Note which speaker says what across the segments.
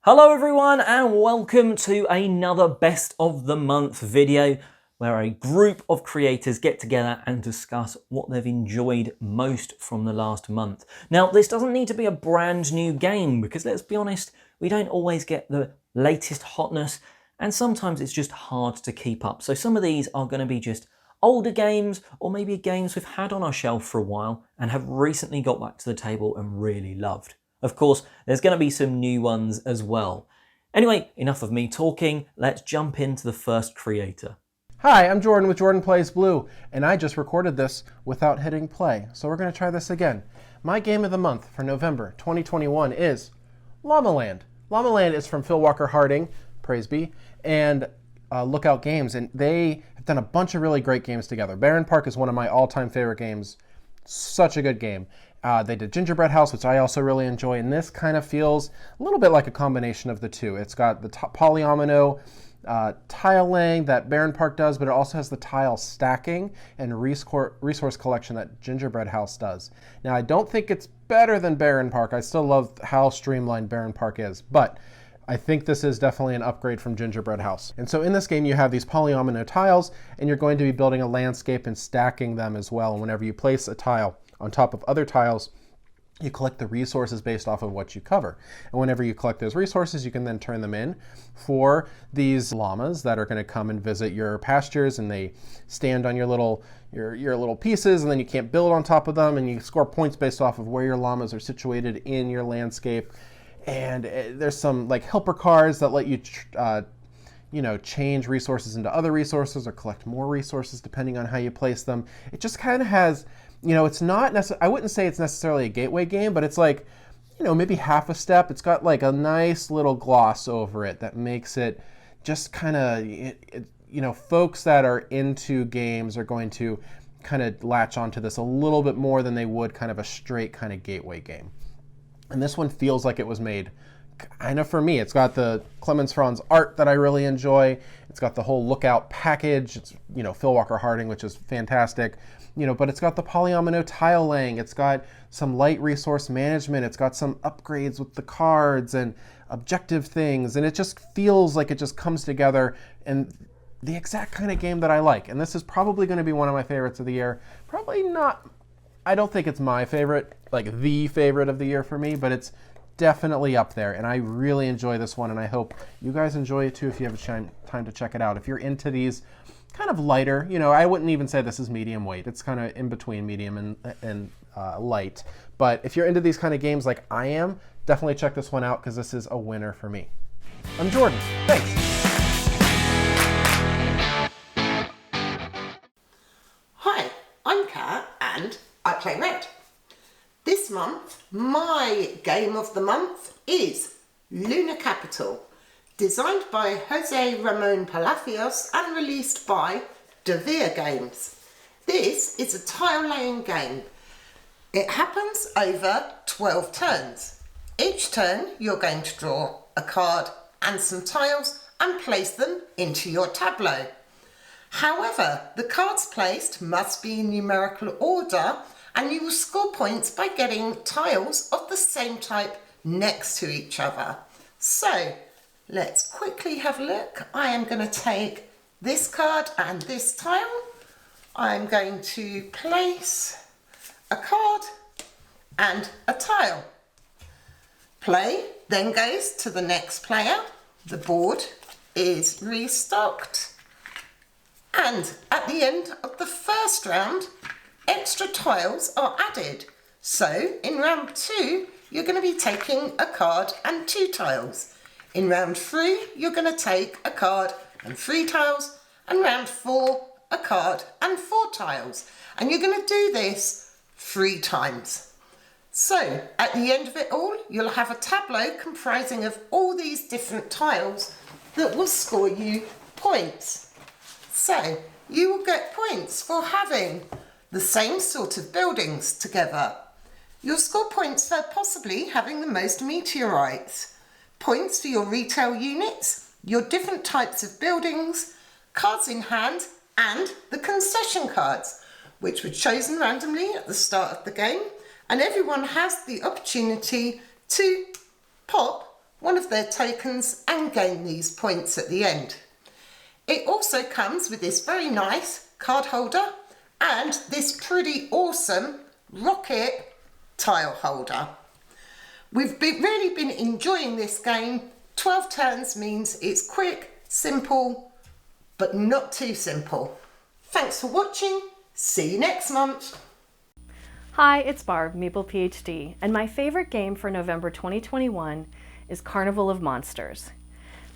Speaker 1: Hello everyone and welcome to another best of the month video where a group of creators get together and discuss what they've enjoyed most from the last month. Now this doesn't need to be a brand new game because let's be honest, we don't always get the latest hotness and sometimes it's just hard to keep up. So some of these are going to be just older games or maybe games we've had on our shelf for a while and have recently got back to the table and really loved. Of course, there's going to be some new ones as well. Anyway, enough of me talking, let's jump into the first creator.
Speaker 2: Hi, I'm Jordan with Jordan Plays Blue, and I just recorded this without hitting play, so we're going to try this again. My game of the month for November 2021 is Llama Land. Llama Land is from Phil Walker Harding, praise be, and Lookout Games, and they have done a bunch of really great games together. Barren Park is one of my all-time favorite games. Such a good game. They did Gingerbread House, which I also really enjoy, and this kind of feels a little bit like a combination of the two. It's got the polyomino tile laying that Barren Park does, but it also has the tile stacking and resource collection that Gingerbread House does. Now, I don't think it's better than Barren Park. I still love how streamlined Barren Park is, but I think this is definitely an upgrade from Gingerbread House. And so in this game, you have these polyomino tiles, and you're going to be building a landscape and stacking them as well. And whenever you place a tile on top of other tiles, you collect the resources based off of what you cover. And whenever you collect those resources, you can then turn them in for these llamas that are going to come and visit your pastures, and they stand on your little pieces, and then you can't build on top of them, and you score points based off of where your llamas are situated in your landscape. And there's some like helper cards that let you change resources into other resources or collect more resources depending on how you place them. It just kind of has, it's not I wouldn't say it's necessarily a gateway game, but it's like, maybe half a step. It's got like a nice little gloss over it that makes it just kind of, folks that are into games are going to kind of latch onto this a little bit more than they would kind of a straight kind of gateway game. And this one feels like it was made kind of for me. It's got the Clemens Franz art that I really enjoy. It's got the whole Lookout package. It's, Phil Walker Harding, which is fantastic. But it's got the polyomino tile laying. It's got some light resource management. It's got some upgrades with the cards and objective things. And it just feels like it just comes together and the exact kind of game that I like. And this is probably going to be one of my favorites of the year. Probably not, I don't think it's my favorite, like the favorite of the year for me, but it's definitely up there. And I really enjoy this one. And I hope you guys enjoy it too if you have a time to check it out. If you're into these kind of lighter, I wouldn't even say this is medium weight. It's kind of in between medium and light. But if you're into these kind of games like I am, definitely check this one out because this is a winner for me. I'm Jordan. Thanks.
Speaker 3: Hi, I'm Kat and I play red. This month, my game of the month is Lunar Capital, designed by Jose Ramon Palacios and released by Devere Games. This is a tile-laying game. It happens over 12 turns. Each turn, you're going to draw a card and some tiles and place them into your tableau. However, the cards placed must be in numerical order, and you will score points by getting tiles of the same type next to each other. So, let's quickly have a look. I am going to take this card and this tile. I'm going to place a card and a tile. Play then goes to the next player. The board is restocked. And at the end of the first round, extra tiles are added. So in round 2, you're going to be taking a card and 2 tiles. In round 3, you're going to take a card and 3 tiles. And round 4, a card and 4 tiles. And you're going to do this 3 times. So at the end of it all, you'll have a tableau comprising of all these different tiles that will score you points. So you will get points for having the same sort of buildings together. You'll score points for possibly having the most meteorites, points for your retail units, your different types of buildings, cards in hand, and the concession cards, which were chosen randomly at the start of the game, and everyone has the opportunity to pop one of their tokens and gain these points at the end. It also comes with this very nice card holder and this pretty awesome rocket tile holder. We've really been enjoying this game. 12 turns means it's quick, simple, but not too simple. Thanks for watching. See you next month.
Speaker 4: Hi, it's Barb MeeplePhD, and my favorite game for November 2021 is Carnival of Monsters.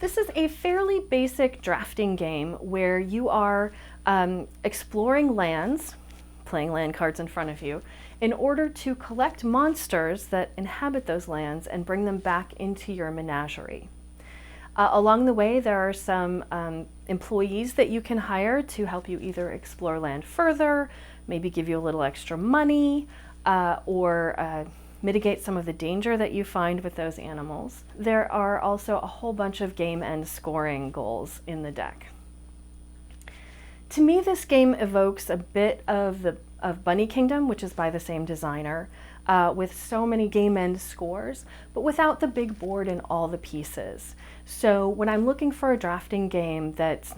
Speaker 4: This is a fairly basic drafting game where you are exploring lands, playing land cards in front of you, in order to collect monsters that inhabit those lands and bring them back into your menagerie. Along the way, there are some employees that you can hire to help you either explore land further, maybe give you a little extra money, or mitigate some of the danger that you find with those animals. There are also a whole bunch of game end scoring goals in the deck. To me, this game evokes a bit of Bunny Kingdom, which is by the same designer, with so many game end scores, but without the big board and all the pieces. So when I'm looking for a drafting game that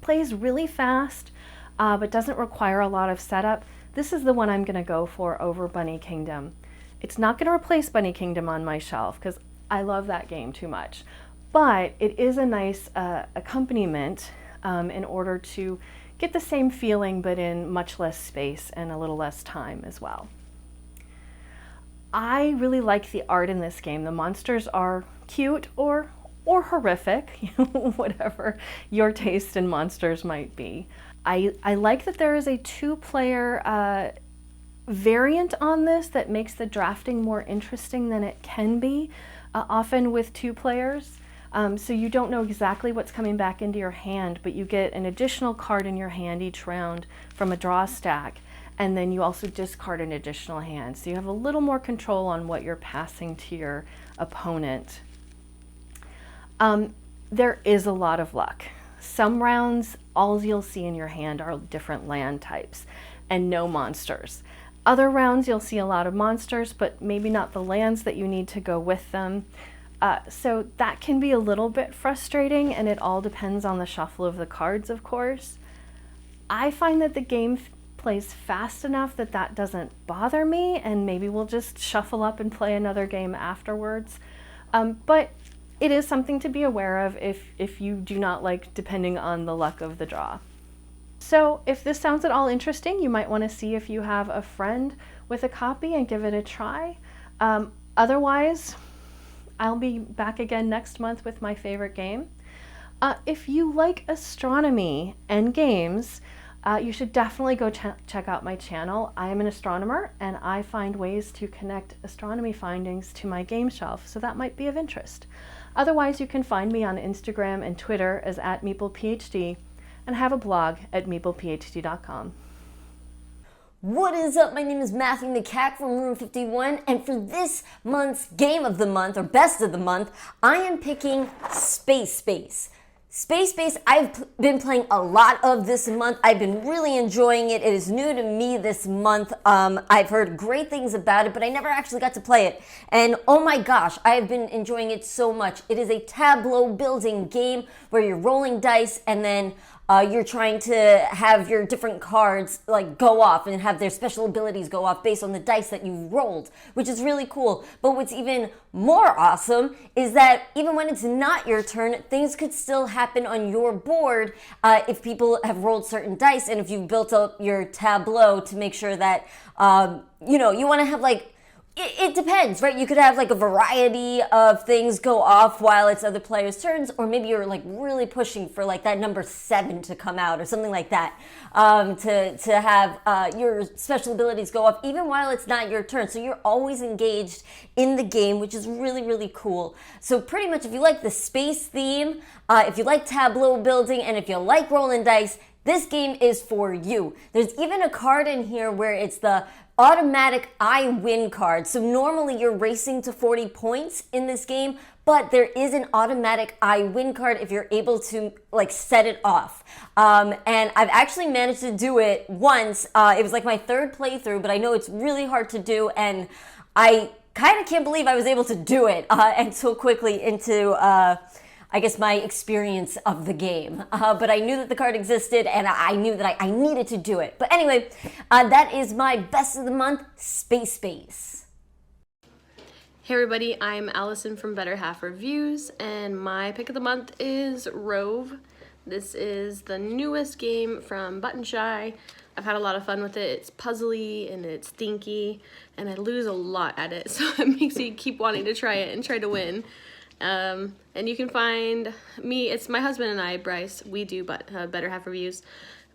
Speaker 4: plays really fast, but doesn't require a lot of setup, this is the one I'm going to go for over Bunny Kingdom. It's not going to replace Bunny Kingdom on my shelf because I love that game too much, but it is a nice accompaniment in order to get the same feeling but in much less space and a little less time as well. I really like the art in this game. The monsters are cute or horrific, whatever your taste in monsters might be. I like that there is a two-player variant on this that makes the drafting more interesting than it can be, often with two players. So you don't know exactly what's coming back into your hand, but you get an additional card in your hand each round from a draw stack, and then you also discard an additional hand. So you have a little more control on what you're passing to your opponent. There is a lot of luck. Some rounds, all you'll see in your hand are different land types and no monsters. Other rounds, you'll see a lot of monsters, but maybe not the lands that you need to go with them. So that can be a little bit frustrating, and it all depends on the shuffle of the cards, of course. I find that the game plays fast enough that that doesn't bother me, and maybe we'll just shuffle up and play another game afterwards. But it is something to be aware of if you do not like depending on the luck of the draw. So if this sounds at all interesting, you might want to see if you have a friend with a copy and give it a try. Otherwise, I'll be back again next month with my favorite game. If you like astronomy and games, you should definitely go check out my channel. I am an astronomer and I find ways to connect astronomy findings to my game shelf, so that might be of interest. Otherwise, you can find me on Instagram and Twitter as @MeeplePhD and have a blog at meeplephd.com.
Speaker 5: What is up? My name is Matthew McCack from Room 51, and for this month's Game of the Month, or Best of the Month, I am picking Space Base. Space Base, I've been playing a lot of this month. I've been really enjoying it. It is new to me this month. I've heard great things about it, but I never actually got to play it. And oh my gosh, I have been enjoying it so much. It is a tableau building game where you're rolling dice and then you're trying to have your different cards like go off and have their special abilities go off based on the dice that you've rolled, which is really cool. But what's even more awesome is that even when it's not your turn, things could still happen on your board if people have rolled certain dice and if you've built up your tableau to make sure that, you want to have like, it depends, right? You could have like a variety of things go off while it's other players' turns, or maybe you're like really pushing for like that number 7 to come out or something like that, to have your special abilities go off even while it's not your turn. So you're always engaged in the game, which is really, really cool. So pretty much if you like the space theme, if you like tableau building, and if you like rolling dice, this game is for you. There's even a card in here where it's the automatic I win card. So normally you're racing to 40 points in this game, but there is an automatic I win card if you're able to like set it off. And I've actually managed to do it once. It was like my 3rd playthrough, but I know it's really hard to do, and I kind of can't believe I was able to do it and so quickly into, I guess, my experience of the game. But I knew that the card existed, and I knew that I needed to do it. But anyway, that is my best of the month, Space.
Speaker 6: Hey everybody, I'm Allison from Better Half Reviews, and my pick of the month is Rove. This is the newest game from Button Shy. I've had a lot of fun with it. It's puzzly and it's thinky, and I lose a lot at it, so it makes me keep wanting to try it and try to win. And you can find me, it's my husband and I, Bryce, we do Better Half Reviews.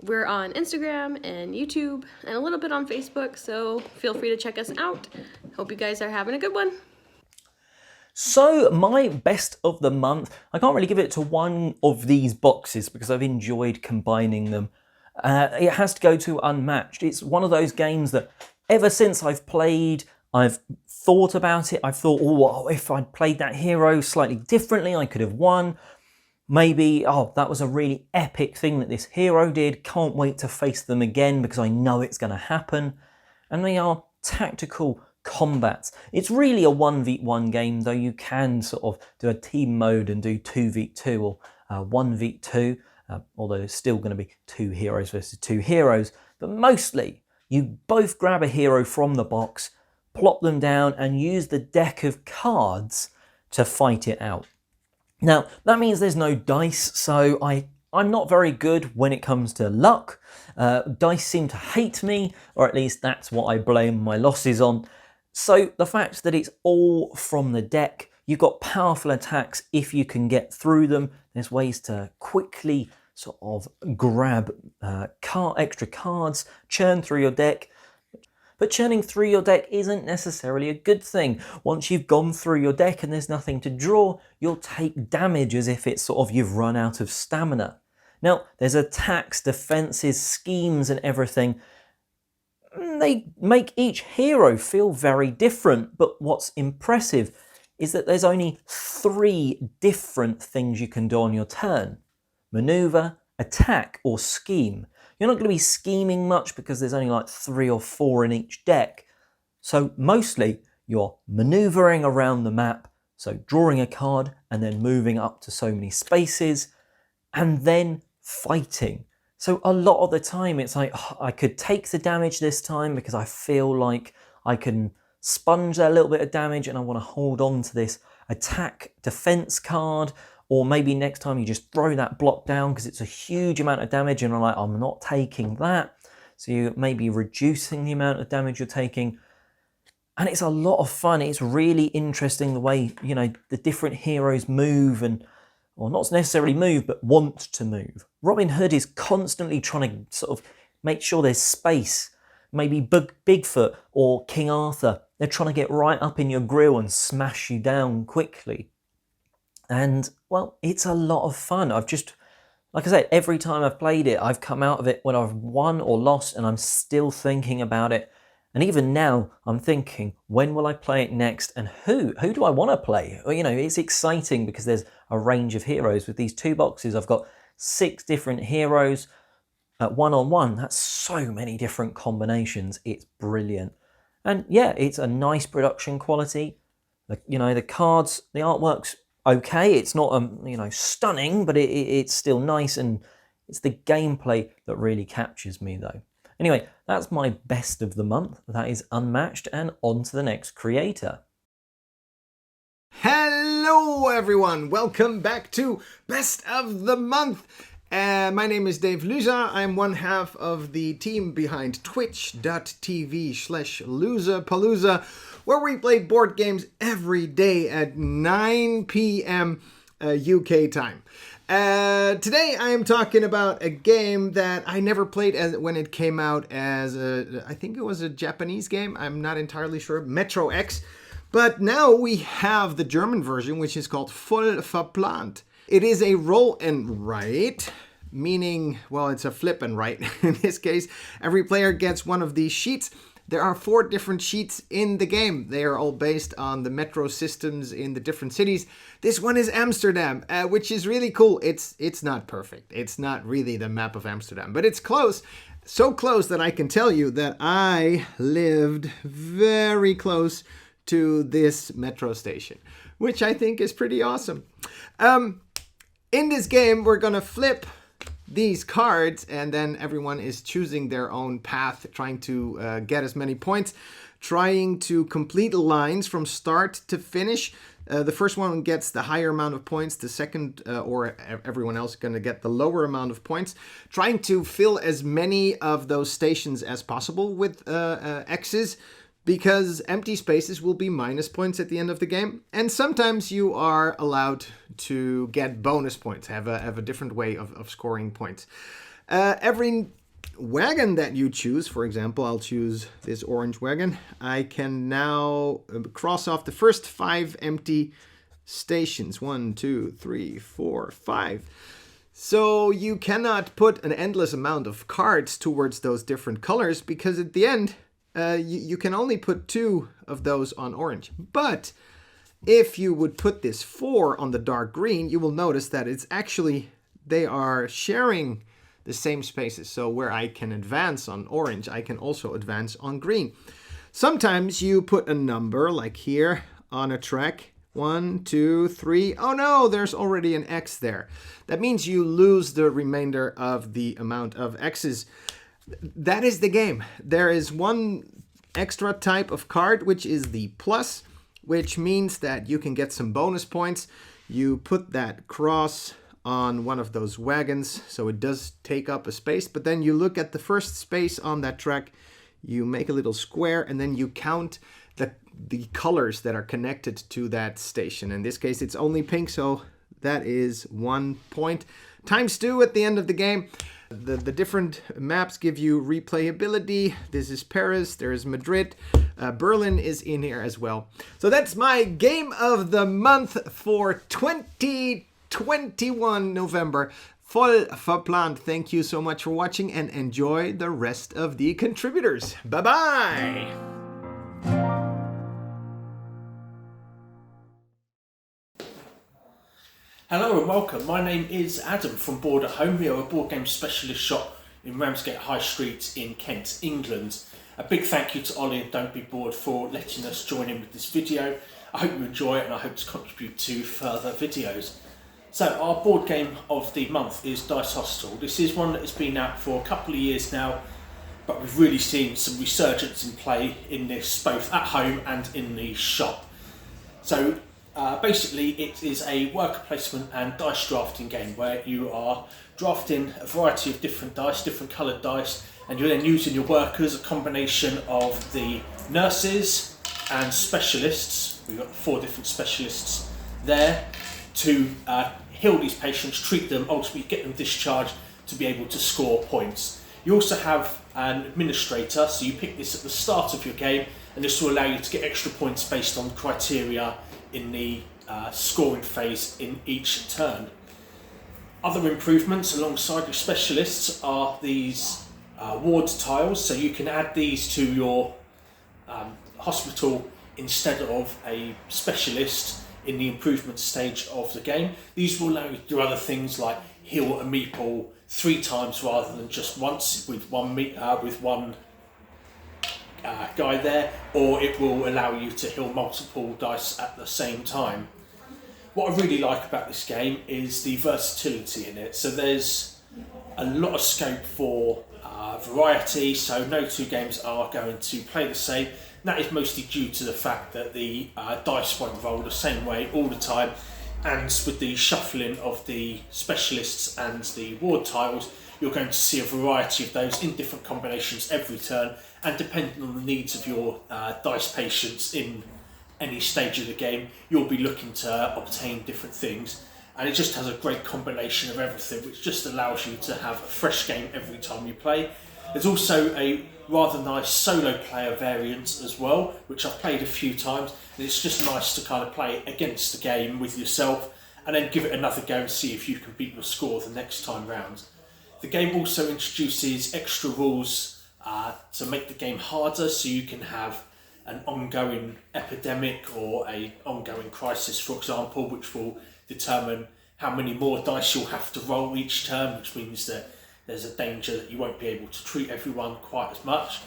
Speaker 6: We're on Instagram and YouTube and a little bit on Facebook, so feel free to check us out. Hope you guys are having a good one.
Speaker 1: So my best of the month, I can't really give it to one of these boxes because I've enjoyed combining them. It has to go to Unmatched. It's one of those games that ever since I've played, I've thought about it. I've thought, oh, if I'd played that hero slightly differently, I could have won. Maybe, oh, that was a really epic thing that this hero did. Can't wait to face them again because I know it's going to happen. And they are tactical combats. It's really a 1v1 game, though you can sort of do a team mode and do 2v2 or 1v2, although there's still going to be 2 heroes versus 2 heroes. But mostly, you both grab a hero from the box, plop them down, and use the deck of cards to fight it out. Now, that means there's no dice, so I'm not very good when it comes to luck. Dice seem to hate me, or at least that's what I blame my losses on. So the fact that it's all from the deck, you've got powerful attacks if you can get through them. There's ways to quickly sort of grab extra cards, churn through your deck. But churning through your deck isn't necessarily a good thing. Once you've gone through your deck and there's nothing to draw, you'll take damage as if it's sort of you've run out of stamina. Now, there's attacks, defenses, schemes and everything. They make each hero feel very different, but what's impressive is that there's only 3 different things you can do on your turn. Maneuver, attack, or scheme. You're not going to be scheming much because there's only like 3 or 4 in each deck. So mostly you're maneuvering around the map, so drawing a card and then moving up to so many spaces, and then fighting. So a lot of the time it's like, oh, I could take the damage this time because I feel like I can sponge a little bit of damage and I want to hold on to this attack defense card. Or maybe next time you just throw that block down because it's a huge amount of damage and I'm like, I'm not taking that. So you may be reducing the amount of damage you're taking. And it's a lot of fun. It's really interesting the way, you know, the different heroes move and, or not necessarily move, but want to move. Robin Hood is constantly trying to sort of make sure there's space. Maybe Bigfoot or King Arthur, they're trying to get right up in your grill and smash you down quickly. And, well, it's a lot of fun. I've just, like I said, every time I've played it, I've come out of it when I've won or lost and I'm still thinking about it. And even now, I'm thinking, when will I play it next and who? Who do I want to play? Well, you know, it's exciting because there's a range of heroes. With these 2 boxes, I've got 6 different heroes at 1-on-1. That's so many different combinations. It's brilliant. And yeah, it's a nice production quality. You know, the cards, the artwork's okay. It's not, you know, stunning, but it's still nice. And it's the gameplay that really captures me, though. Anyway, that's my best of the month. That is Unmatched, and on to the next creator.
Speaker 7: Hello everyone, welcome back to Best of the Month. My name is Dave Luza. I'm one half of the team behind twitch.tv/Luzapalooza, where we play board games every day at 9 p.m. UK time. Today I am talking about a game that I never played when it came out as I think it was a Japanese game. I'm not entirely sure. Metro X. But now we have the German version, which is called Voll Verplant. It is a roll and write, meaning, well, it's a flip and write in this case. Every player gets one of these sheets. There are 4 different sheets in the game. They are all based on the metro systems in the different cities. This one is Amsterdam, which is really cool. It's not perfect. It's not really the map of Amsterdam, but it's close. So close that I can tell you that I lived very close to this metro station, which I think is pretty awesome. In this game, we're gonna flip these cards, and then everyone is choosing their own path, trying to get as many points, trying to complete lines from start to finish. The first one gets the higher amount of points, the second, or everyone else is going to get the lower amount of points. Trying to fill as many of those stations as possible with X's, because empty spaces will be minus points at the end of the game. And sometimes you are allowed to get bonus points, have a different way of scoring points. Every wagon that you choose, for example, I'll choose this orange wagon, I can now cross off the first 5 empty stations. 1, 2, 3, 4, 5. So you cannot put an endless amount of cards towards those different colors, because at the end, you can only put 2 of those on orange. But if you would put this 4 on the dark green, you will notice that it's actually, they are sharing the same spaces. So where I can advance on orange, I can also advance on green. Sometimes you put a number, like here on a track, 1, 2, 3. Oh no, there's already an X there. That means you lose the remainder of the amount of X's. That is the game. There is one extra type of card, which is the plus, which means that you can get some bonus points. You put that cross on one of those wagons, so it does take up a space, but then you look at the first space on that track, you make a little square, and then you count the colors that are connected to that station. In this case, it's only pink, so that is 1 point. Times 2 at the end of the game. The different maps give you replayability. This is Paris, there is Madrid, Berlin is in here as well. So that's my game of the month for 2021 November. Voll verplant. Thank you so much for watching, and enjoy the rest of the contributors. Bye bye.
Speaker 8: Hello and welcome. My name is Adam from Board at Home. We are a board game specialist shop in Ramsgate High Street in Kent, England. A big thank you to Ollie and Don't Be Bored for letting us join in with this video. I hope you enjoy it, and I hope to contribute to further videos. So our board game of the month is Dice Hostel. This is one that has been out for a couple of years now, but we've really seen some resurgence in play in this, both at home and in the shop. So basically it is a worker placement and dice drafting game where you are drafting a variety of different dice, different coloured dice, and you're then using your workers, a combination of the nurses and specialists. We've got 4 different specialists there to heal these patients, treat them, ultimately get them discharged to be able to score points. You also have an administrator, so you pick this at the start of your game, and this will allow you to get extra points based on criteria in the scoring phase in each turn. Other improvements alongside your specialists are these ward tiles, so you can add these to your hospital instead of a specialist in the improvement stage of the game. These will allow you to do other things like heal a meeple 3 times rather than just once with one guy there, or it will allow you to heal multiple dice at the same time. What I really like about this game is the versatility in it. So there's a lot of scope for variety, so no 2 games are going to play the same. That is mostly due to the fact that the dice won't roll the same way all the time, and with the shuffling of the specialists and the ward tiles, you're going to see a variety of those in different combinations every turn, and depending on the needs of your dice patients in any stage of the game, you'll be looking to obtain different things. And it just has a great combination of everything, which just allows you to have a fresh game every time you play. There's also a rather nice solo player variant as well, which I've played a few times, and it's just nice to kind of play against the game with yourself and then give it another go and see if you can beat your score the next time round. The game also introduces extra rules to make the game harder, so you can have an ongoing epidemic or an ongoing crisis, for example, which will determine how many more dice you'll have to roll each turn, which means that there's a danger that you won't be able to treat everyone quite as much.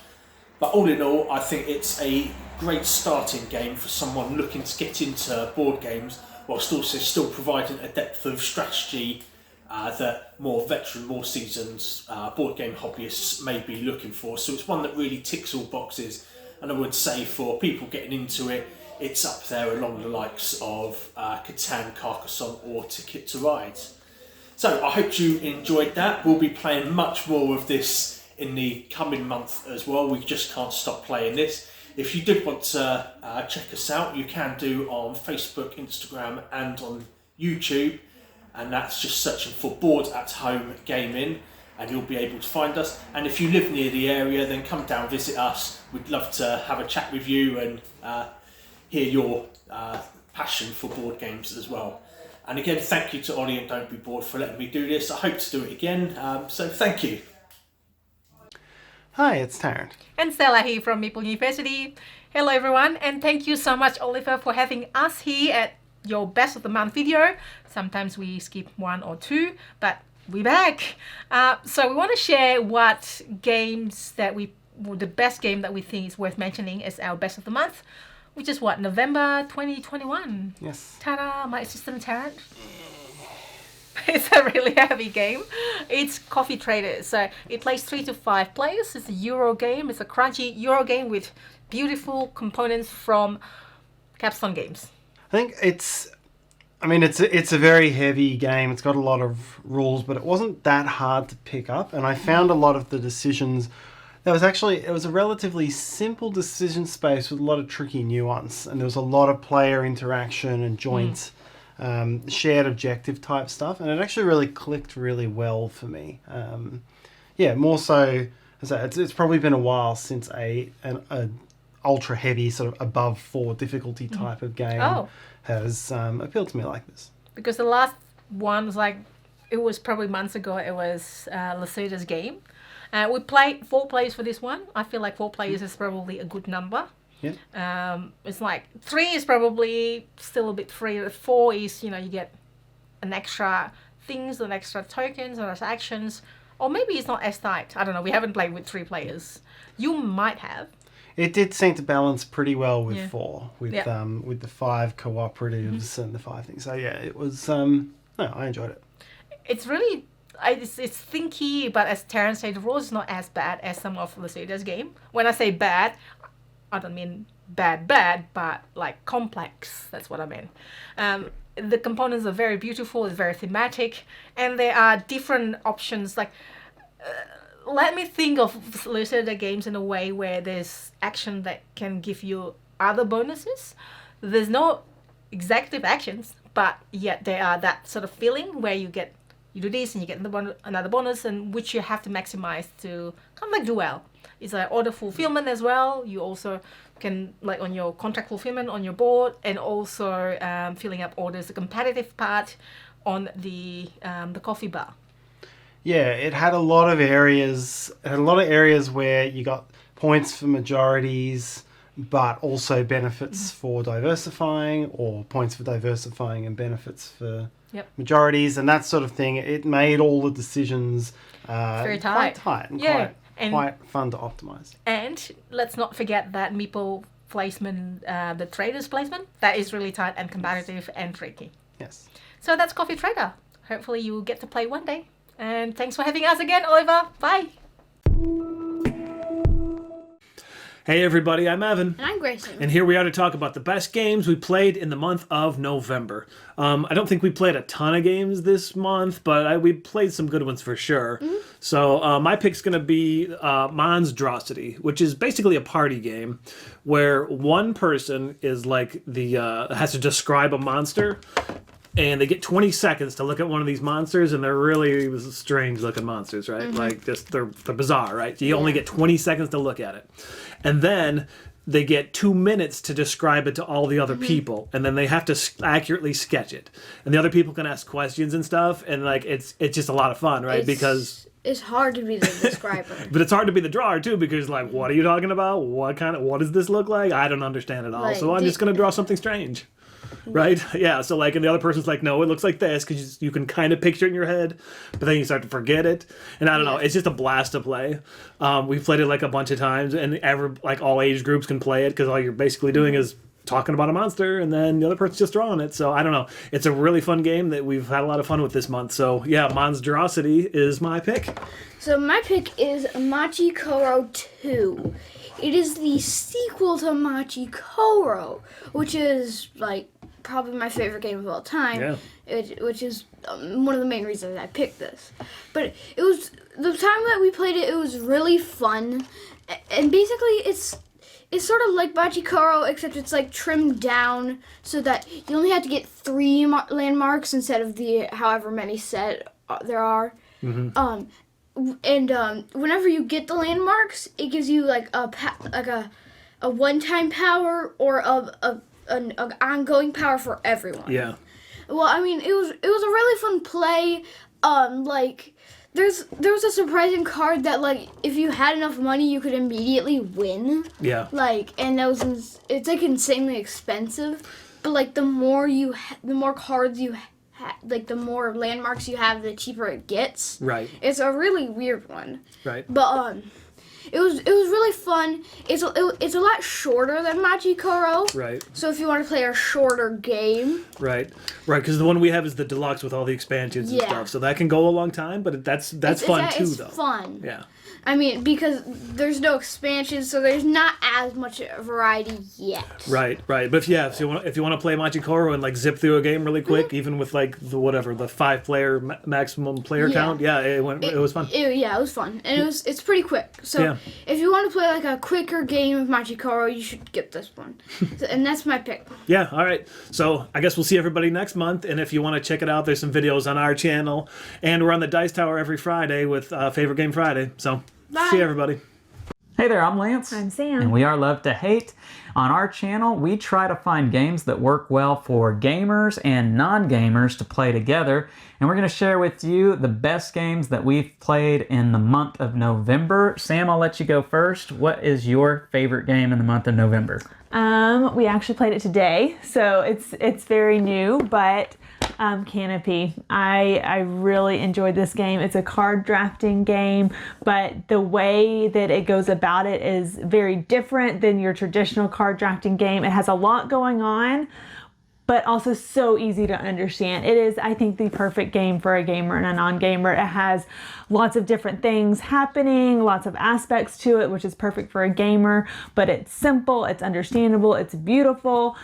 Speaker 8: But all in all, I think it's a great starting game for someone looking to get into board games whilst also still providing a depth of strategy that more veteran, more seasoned board game hobbyists may be looking for. So it's one that really ticks all boxes, and I would say for people getting into it, it's up there along the likes of Catan, Carcassonne or Ticket to Ride. So I hope you enjoyed that. We'll be playing much more of this in the coming month as well. We just can't stop playing this. If you did want to check us out, you can do on Facebook, Instagram and on YouTube, and that's just searching for Board at Home Gaming and you'll be able to find us. And if you live near the area, then come down, visit us. We'd love to have a chat with you and hear your passion for board games as well. And again, thank you to Ollie and Don't Be Bored for letting me do this. I hope to do it again, so thank you.
Speaker 2: Hi, it's Tarrant.
Speaker 9: And Stella here from Meeple University. Hello everyone, and thank you so much, Oliver, for having us here at your Best of the Month video. Sometimes we skip 1 or 2, but we're back. So we want to share what games that the best game that we think is worth mentioning is our Best of the Month, which is what, November 2021.
Speaker 2: Yes.
Speaker 9: Ta-da, my assistant Tarrant. It's a really heavy game. It's Coffee Traders. So it plays 3 to 5 players. It's a Euro game. It's a crunchy Euro game with beautiful components from Capstone Games.
Speaker 2: I think it's a very heavy game. It's got a lot of rules, but it wasn't that hard to pick up. And I found a lot of the decisions. It was a relatively simple decision space with a lot of tricky nuance, and there was a lot of player interaction and joint shared objective type stuff, and it actually really clicked really well for me. More so, it's probably been a while since an ultra heavy sort of above 4 difficulty type of game has appealed to me like this.
Speaker 9: Because the last one was it was probably months ago. It was Luza's game. We played 4 players for this one. I feel like 4 players is probably a good number.
Speaker 2: Yeah.
Speaker 9: It's 3 is probably still a bit free. 4 is, you get an extra things, an extra tokens, or actions. Or maybe it's not as tight. I don't know. We haven't played with 3 players. You might have.
Speaker 2: It did seem to balance pretty well with 4, with the 5 cooperatives and the 5 things. So yeah, it was. I enjoyed it.
Speaker 9: It's really. It's thinky, but as Terrence said, the rules is not as bad as some of Luza's game. When I say bad, I don't mean bad, but complex. That's what I mean. The components are very beautiful. It's very thematic, and there are different options. Let me think of Luza games in a way where there's action that can give you other bonuses. There's no executive actions, but yet there are that sort of feeling where you do this and you get another bonus, and which you have to maximize to kind of do well. It's like order fulfillment as well. You also can, on your contract fulfillment on your board, and also filling up orders, the competitive part on the coffee bar.
Speaker 2: Yeah, it had a lot of areas. It had a lot of areas where you got points for majorities, but also benefits for diversifying, or points for diversifying and benefits for majorities, and that sort of thing. It made all the decisions
Speaker 9: very tight.
Speaker 2: Quite tight and quite fun to optimize.
Speaker 9: And let's not forget that Meeple placement, the traders placement, that is really tight and competitive and tricky.
Speaker 2: Yes.
Speaker 9: So that's Coffee Trader. Hopefully you will get to play one day. And thanks for having us again, Oliver. Bye.
Speaker 10: Hey everybody, I'm Evan.
Speaker 6: And I'm Grayson.
Speaker 10: And here we are to talk about the best games we played in the month of November. I don't think we played a ton of games this month, but we played some good ones for sure. Mm-hmm. So my pick's going to be Monstrosity, which is basically a party game where one person is has to describe a monster, and they get 20 seconds to look at one of these monsters, and they're really strange looking monsters, right? Mm-hmm. They're bizarre, right? You only get 20 seconds to look at it. And then they get 2 minutes to describe it to all the other people, and then they have to accurately sketch it. And the other people can ask questions and stuff, and it's just a lot of fun, right? Because
Speaker 6: it's hard to be the describer.
Speaker 10: But it's hard to be the drawer too, because what are you talking about? What does this look like? I don't understand at all. So I'm just going to draw something strange. right? Yeah, so like, and the other person's like, no, it looks like this, because you can kind of picture it in your head, but then you start to forget it. And I don't know, it's just a blast to play. We've played it like a bunch of times, and like all age groups can play it, because all you're basically doing is talking about a monster, and then the other person's just drawing it. So I don't know. It's a really fun game that we've had a lot of fun with this month. So yeah, Monstrosity is my pick.
Speaker 11: So my pick is Machi Koro 2. It is the sequel to Machi Koro, which is like probably my favorite game of all time. Yeah. Which is one of the main reasons I picked this. But it was the time that we played it. It was really fun, and basically it's sort of like Machi Koro, except it's like trimmed down so that you only have to get 3 landmarks instead of the however many set there are. Mm-hmm. Whenever you get the landmarks, it gives you like a one-time power or an ongoing power for everyone.
Speaker 10: Yeah.
Speaker 11: Well, I mean, it was a really fun play. There was a surprising card that, like, if you had enough money, you could immediately win. Yeah. Like, and it's like insanely expensive, but like the more cards you like the more landmarks you have, the cheaper it gets. Right. It's a really weird one. Right. But it was really fun. It's a lot shorter than Machi Koro. Right. So if you want to play a shorter game.
Speaker 10: Right. Right. Because the one we have is the deluxe with all the expansions and stuff. So that can go a long time, but that's fun too, though.
Speaker 11: It's fun.
Speaker 10: Yeah.
Speaker 11: I mean, because there's no expansions, so there's not as much variety yet.
Speaker 10: Right, right. But if you want to play Machi Koro and like zip through a game really quick, even with like the 5-player maximum player count, it was fun.
Speaker 11: It was fun, and it's pretty quick. So if you want to play like a quicker game of Machi Koro, you should get this one. And that's my pick.
Speaker 10: Yeah. All right. So I guess we'll see everybody next month, and if you want to check it out, there's some videos on our channel, and we're on the Dice Tower every Friday with Favorite Game Friday. So.
Speaker 11: Bye.
Speaker 10: See you, everybody.
Speaker 1: Hey there, I'm Lance.
Speaker 12: I'm Sam.
Speaker 1: And we are Love to Hate. On our channel, we try to find games that work well for gamers and non-gamers to play together. And we're going to share with you the best games that we've played in the month of November. Sam, I'll let you go first. What is your favorite game in the month of November?
Speaker 12: We actually played it today, so it's very new, but Canopy. I really enjoyed this game. It's a card drafting game, but the way that it goes about it is very different than your traditional card drafting game. It has a lot going on, but also so easy to understand. It is, I think, the perfect game for a gamer and a non-gamer. It has lots of different things happening, lots of aspects to it, which is perfect for a gamer, but it's simple, it's understandable, it's beautiful,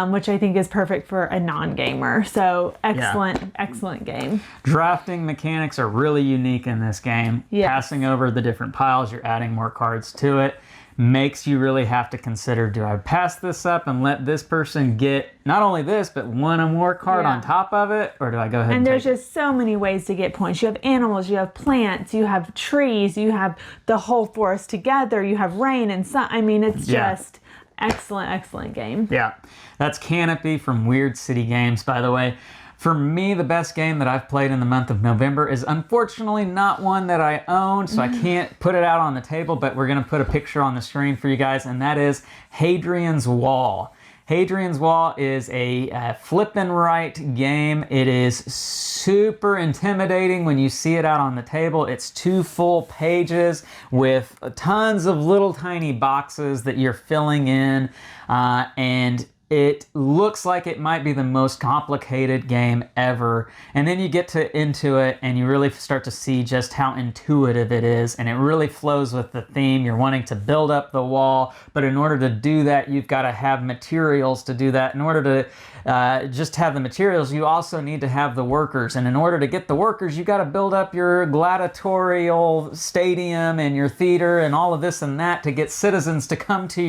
Speaker 12: which I think is perfect for a non-gamer. So excellent game.
Speaker 1: Drafting mechanics are really unique in this game. Yes. Passing over the different piles, you're adding more cards to it. Makes you really have to consider, do I pass this up and let this person get not only this, but one or more card on top of it, or do I go ahead and
Speaker 12: there's just so many ways to get points. You have animals, you have plants, you have trees, you have the whole forest together, you have rain and sun. I mean, it's just excellent game.
Speaker 1: Yeah, that's Canopy from Weird City Games, by the way. For me, the best game that I've played in the month of November is unfortunately not one that I own, so I can't put it out on the table, but we're going to put a picture on the screen for you guys, and that is Hadrian's Wall. Hadrian's Wall is a flip and write game. It is super intimidating when you see it out on the table. It's 2 full pages with tons of little tiny boxes that you're filling in, and it looks like it might be the most complicated game ever. And then you get into it and you really start to see just how intuitive it is. And it really flows with the theme. You're wanting to build up the wall, but in order to do that, you've got to have materials to do that. In order to just have the materials, you also need to have the workers. And in order to get the workers, you got to build up your gladiatorial stadium and your theater and all of this and that to get citizens to come to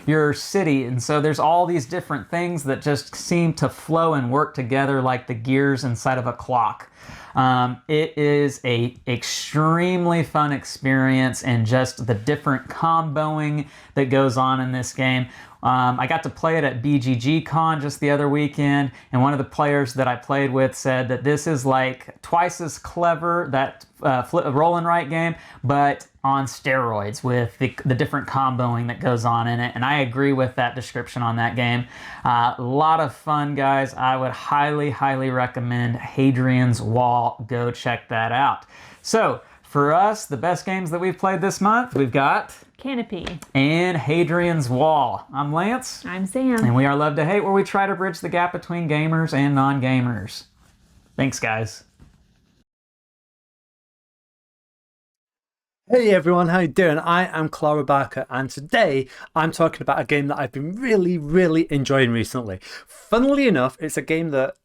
Speaker 1: your city. And so there's all these different things that just seem to flow and work together like the gears inside of a clock. It is a extremely fun experience, and just the different comboing that goes on in this game. I got to play it at BGG Con just the other weekend, and one of the players that I played with said that this is like twice as clever, that roll and write game, but on steroids with the different comboing that goes on in it. And I agree with that description on that game. A lot of fun, guys. I would highly, highly recommend Hadrian's Wall. Go check that out. So for us, the best games that we've played this month, we've got
Speaker 12: Canopy
Speaker 1: and Hadrian's Wall. I'm Lance.
Speaker 12: I'm Sam.
Speaker 1: And we are Love to Hate, where we try to bridge the gap between gamers and non-gamers. Thanks, guys.
Speaker 13: Hey everyone, how you doing? I am Clara Barker, and today I'm talking about a game that I've been really enjoying recently. Funnily enough, it's a game that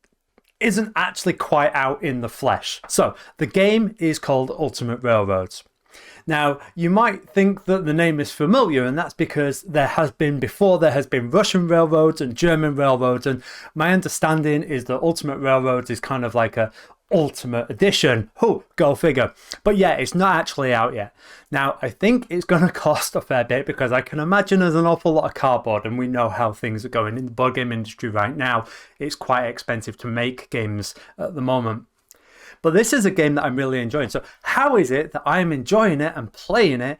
Speaker 13: isn't actually quite out in the flesh. So the game is called Ultimate Railroads. Now, you might think that the name is familiar, and that's because there has been Russian railroads and German railroads, and my understanding is that Ultimate Railroads is kind of like a Ultimate Edition. Oh, go figure. But yeah, it's not actually out yet. Now, I think it's going to cost a fair bit, because I can imagine there's an awful lot of cardboard, and we know how things are going in the board game industry right now. It's quite expensive to make games at the moment. But this is a game that I'm really enjoying. So how is it that I'm enjoying it and playing it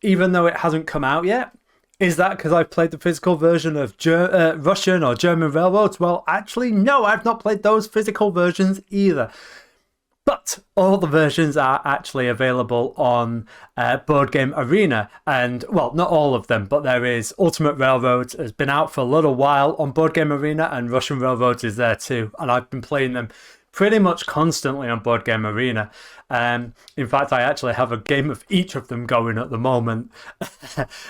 Speaker 13: even though it hasn't come out yet? Is that because I've played the physical version of Russian or German railroads? Well, actually, no, I've not played those physical versions either. But all the versions are actually available on Board Game Arena. And, well, not all of them, but there is Ultimate Railroads has been out for a little while on Board Game Arena, and Russian Railroads is there too. And I've been playing them pretty much constantly on Board Game Arena. In fact, I actually have a game of each of them going at the moment,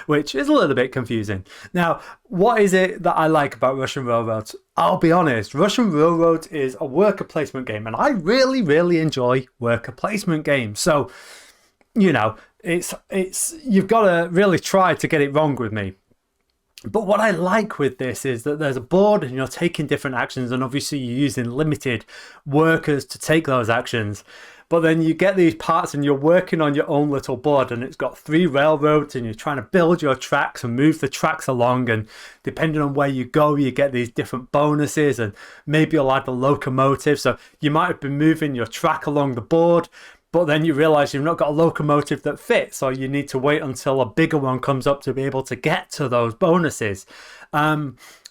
Speaker 13: which is a little bit confusing. Now, what is it that I like about Russian Railroads? I'll be honest, Russian Railroads is a worker placement game, and I really enjoy worker placement games. So, you know, it's you've got to really try to get it wrong with me. But what I like with this is that there's a board and you're taking different actions, and obviously you're using limited workers to take those actions. But then you get these parts and you're working on your own little board, and it's got 3 railroads, and you're trying to build your tracks and move the tracks along, and depending on where you go, you get these different bonuses, and maybe you'll add a locomotive. So you might have been moving your track along the board, but then you realise you've not got a locomotive that fits, or you need to wait until a bigger one comes up to be able to get to those bonuses.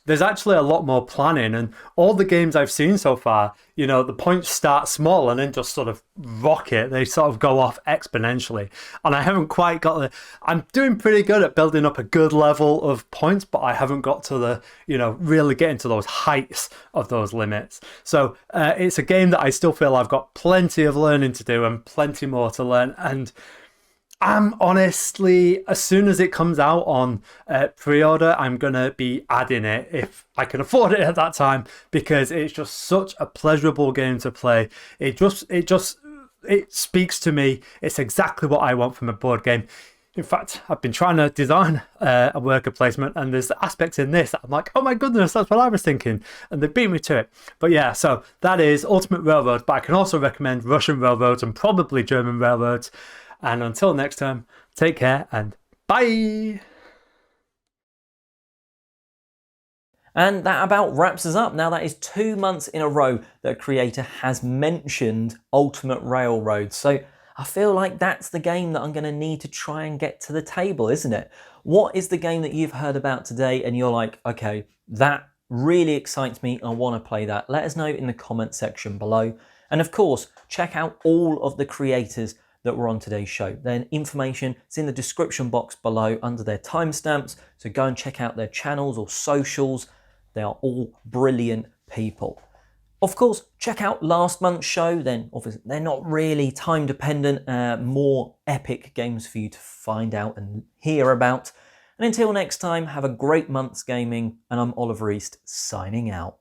Speaker 13: There's actually a lot more planning, and all the games I've seen so far, you know, the points start small and then just sort of rocket. They sort of go off exponentially. And I haven't quite got I'm doing pretty good at building up a good level of points, but I haven't got to the, you know, really getting to those heights of those limits. So it's a game that I still feel I've got plenty of learning to do and plenty more to learn. And I'm honestly, as soon as it comes out on pre-order, I'm going to be adding it if I can afford it at that time, because it's just such a pleasurable game to play. It speaks to me. It's exactly what I want from a board game. In fact, I've been trying to design a worker placement, and there's aspects in this that I'm like, oh my goodness, that's what I was thinking. And they beat me to it. But yeah, so that is Ultimate Railroads, but I can also recommend Russian Railroads and probably German Railroads. And until next time, take care and bye!
Speaker 1: And that about wraps us up. Now, that is 2 months in a row that a creator has mentioned Ultimate Railroads. So I feel like that's the game that I'm going to need to try and get to the table, isn't it? What is the game that you've heard about today and you're like, okay, that really excites me, I want to play that? Let us know in the comment section below. And of course, check out all of the creators that were on today's show. Their information is in the description box below under their timestamps, so go and check out their channels or socials. They are all brilliant people. Of course, check out last month's show. Then obviously they're not really time dependent, more epic games for you to find out and hear about. And until next time, have a great month's gaming, and I'm Oliver East signing out.